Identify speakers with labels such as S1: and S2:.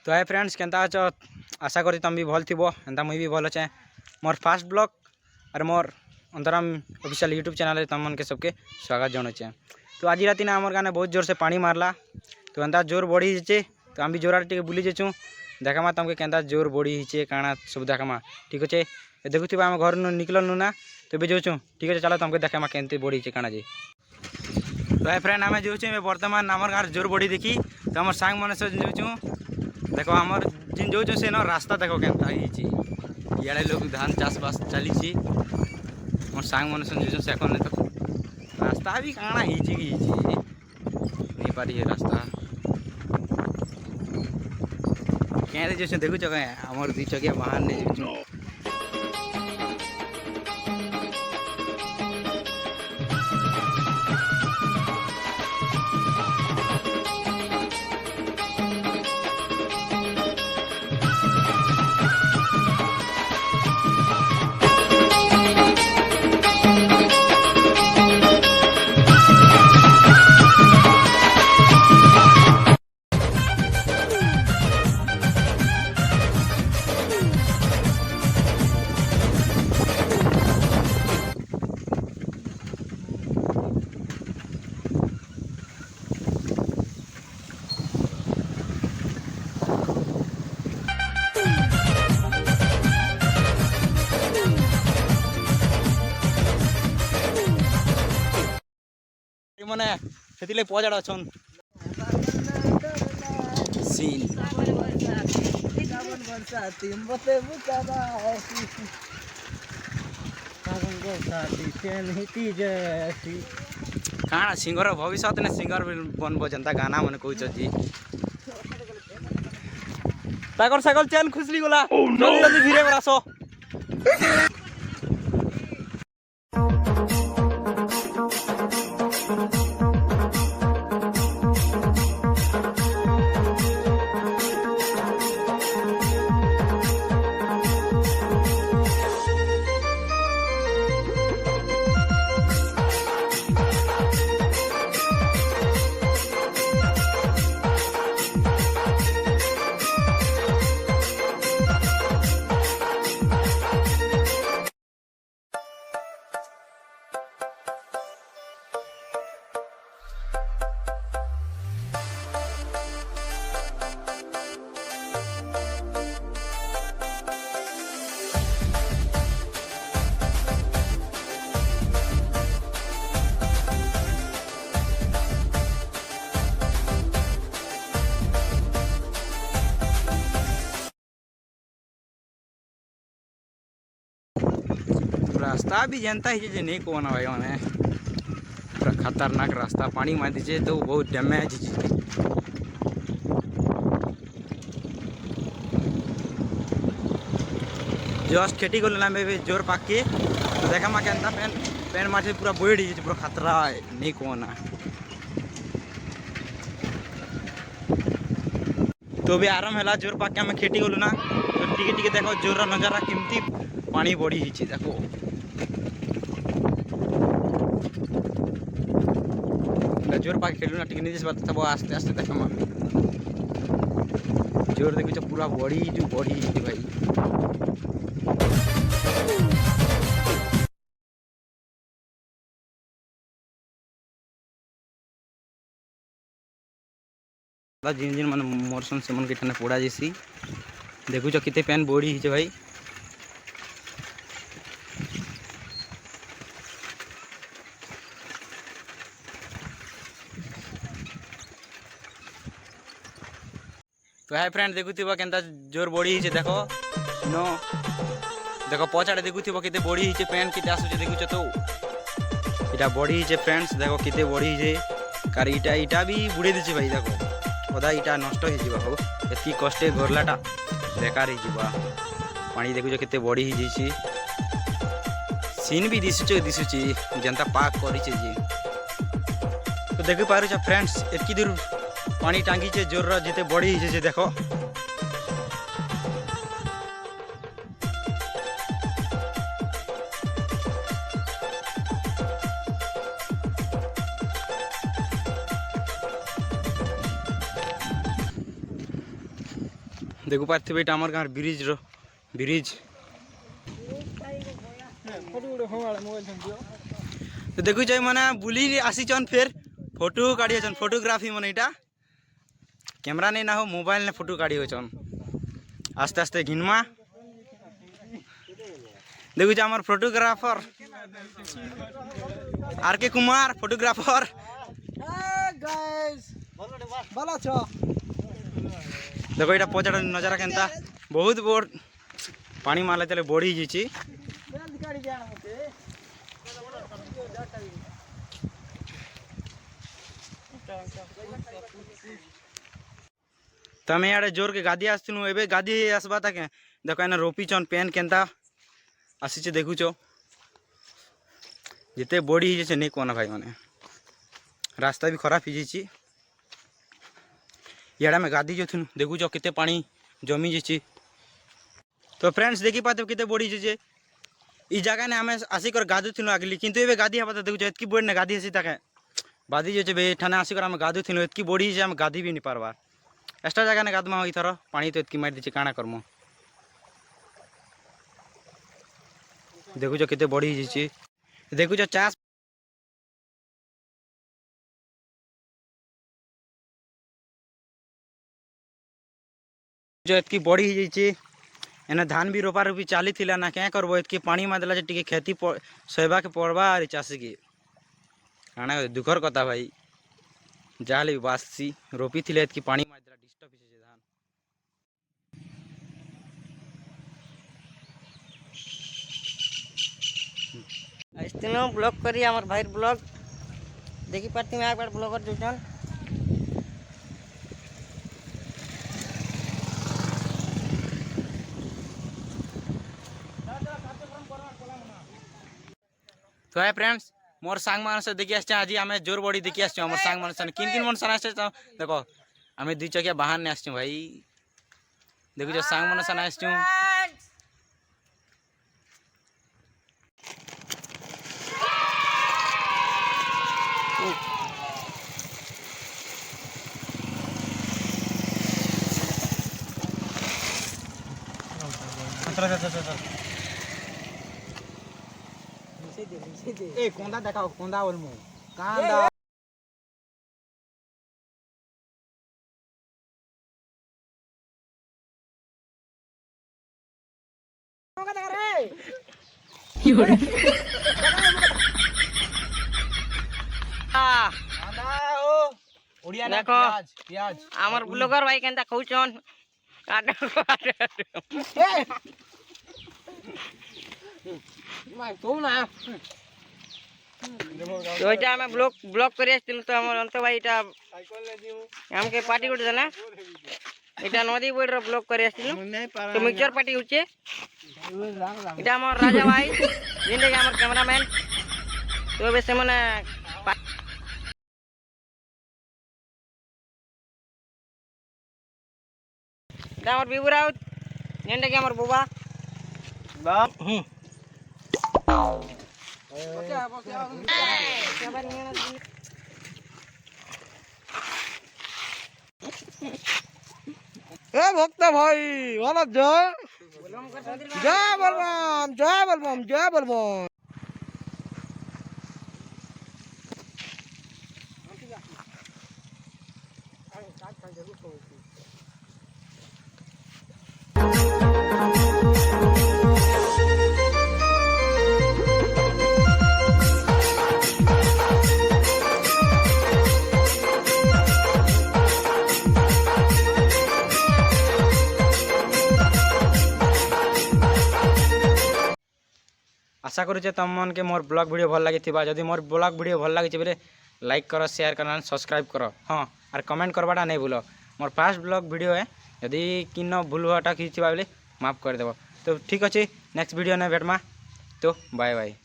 S1: तो hi friends Kenta अच आशा करी तुम भी भल थी एंता मुई भी भल अच्छे। मोर फास्ट ब्लॉग और मोर अंतराम ऑफिशियल यूट्यूब चैनल तुम मन के सबके स्वागत जनाचे। तो आज राति ना आमर गाने बहुत जोर से पानी मारला तो एंता जोर बढ़ी जाचे। तो आम भी जोर टे बुली जाचु देखामा तुमके केंता जोर बढ़ी हिचे काଣା सब देखामा। ठीक अच्छे देखुवा आम घर निकलनु ना तो भी जाऊँ। ठीक है चलो तुमको देखामा केमती बढ़ी काଣା जे। तो हाय फ्रेंड आम जाऊँ बर्तमान आमर गाँव जोर बढ़ी देखी तो आम सांग मन से जाऊँ। देखो आमर जिन जो से न रास्ता देखो केनता इे लोग धान चाष बास चली मोर सांग मन जो से तो रास्ता भी काଣା नहीं पारी रास्ता क्या जो देखु आमर दी चकिया बाहर नहीं मने से पजाड़ अच्छन सीन काଣା सिंगर भविष्य ने सिंगर बनबो जनता गाना मन कहछ जी ताकर साइकल चैन खुसली गला जल्दी जल्दी धीरे बरासो। रास्ता भी जनता ही जे नहीं कोना भाई मैंने पूरा खतरनाक रास्ता पानी मार दीजिए तो बहुत डैमेज जस्ट खेती कर लेना मैं जोर पाक के तो देखा मा केनता पेन पेन मार पूरा बोइड पूरा खतरा नहीं कोना। तो भी आराम है जोर पाक के आम खेती गलु ना तो टिके टिके देखो जोर नजारा केमती पानी बढ़ी देखो जोर पाक खेलु ना टिके निजे बात तब आस्ते आस्ते देखा जोर देखो पूरा बढ़ी भाई जिन जिन मन मोरसन से मन के ठाने पड़ा जैसी देखु कितने पेन बढ़ी भाई। तो हाय फ्रेंड देखुवा केनता जोर बढ़ी देखो नो देखो पछाड़े देखुवा कितने बढ़ी पेन कितने आसुचे देखुच तो इटा बढ़ी फ्रेंड्स देखो कितने बढ़ी कार इटा इटा भी बुड़े दीचे भाई देखो अदा इटा नष्ट हो एति कष्टे घरलाटा बेकार हो पानी देखुच कितने बढ़ी सीन भी दिशुची जनता पाक करी तो देख पार फ्रेंड्स एतकी दूर पानी टांगी जोर जिते बढ़ी देखो देखु पार्थिबे एटा हमर गाँव ब्रिज रो ब्रिज तो देखु जाय मने बुली आसी छन फिर फोटो काढी छन फोटोग्राफी मने एटा कैमरा नहीं ना हो मोबाइल ने फोटो काढी छन आस्ते आस्ते घिनमा देखु जा हमर फोटोग्राफर आर के कुमार फोटोग्राफर
S2: गाइस भलो छ
S1: देखो ये पचाड़ नजारा केनता बहुत बोर पानी मारले तले बढ़ी जी तमें यार जोर के गादी आसनु एबे गादी आसबा ताके देखो एना रोपी छन पेन केनता आसी छे देखु छो जिते बढ़ी जे नहीं कोना भाई माने रास्ता भी खराब ही जी याड़ा में गादी जो थी देखु जो कितने पानी जमी जी तो फ्रेंड्स देखी पाते कितने बढ़ी जे इस जगह ने आम आसिक गाधु थी आगली किंतु ये गादी हवा देखु एतकी बड़ी ने गादी आसी ताके बादी जो ठाने आसिक आम गाधु थी एतकी बढ़ी जे आम गाधी भी नहीं पारबार एक्स्ट्रा जगह ने गाधमा इथर पानी तो एतकी मार दी काଣା करमो देखु जो कितने बढ़ी जी देखु जो चाष जो एतकी बढ़ी जाइए एने धान भी रोपा रोपी चाली थिला ना क्या करबो एतकी पानी मारदेला जे टिके खेती सहबा के पड़बा आर चाषी के काना दुखर कथा भाई जाले बासी रोपी थिले एतकी पानी मारदेला डिस्टर्ब हिसे धान
S2: आइस्तिनो ब्लॉग करी हमर भाई ब्लॉग देखी पार्टी में एक बार ब्लॉगर जुटन
S1: तो है फ्रेंड्स मोर सांग मान से देखी आछे आज आमे जोर बॉडी देखी आछे हमर सांग मान से किन किन मन सन आछे तो देखो आमे दुई चकिया बाहर ने आछे भाई देखो जो सांग मान सन आछे ए कोंदा देखाओ कोंदा बोल मु कांदा ओडिया ना प्याज प्याज
S2: हमर ब्लॉगर भाई केनता कहउछन तो एटा हमें ब्लॉग करी आछिल तो हमर अंत भाई एटा हमके पार्टी गुड देना एटा नदी बोर्ड रो ब्लॉग करी आछिल तो मिक्सचर पार्टी होचे एटा हमर राजा भाई जिंदगी हमर कैमरामैन तो बेसे मने एटा हमर बिबू राउत जिंदगी हमर बुबा
S3: भक्त भाई बोलो जय बलराम जय बलराम जय बलराम
S1: आशा करुचे तुम मन के मोर ब्लॉग वीडियो भल लगी जदि मोर ब्लॉग वीडियो भल लगी बोले लाइक करो शेयर करो सब्सक्राइब करो हाँ और कमेंट करवाटा नहीं भूल मोर फर्स्ट ब्लॉग वीडियो है यदि किन भूल हुआटा कि बोले माफ करदेव तो ठीक अच्छे नेक्स्ट वीडियो ने भेटमा तो बाय बाय।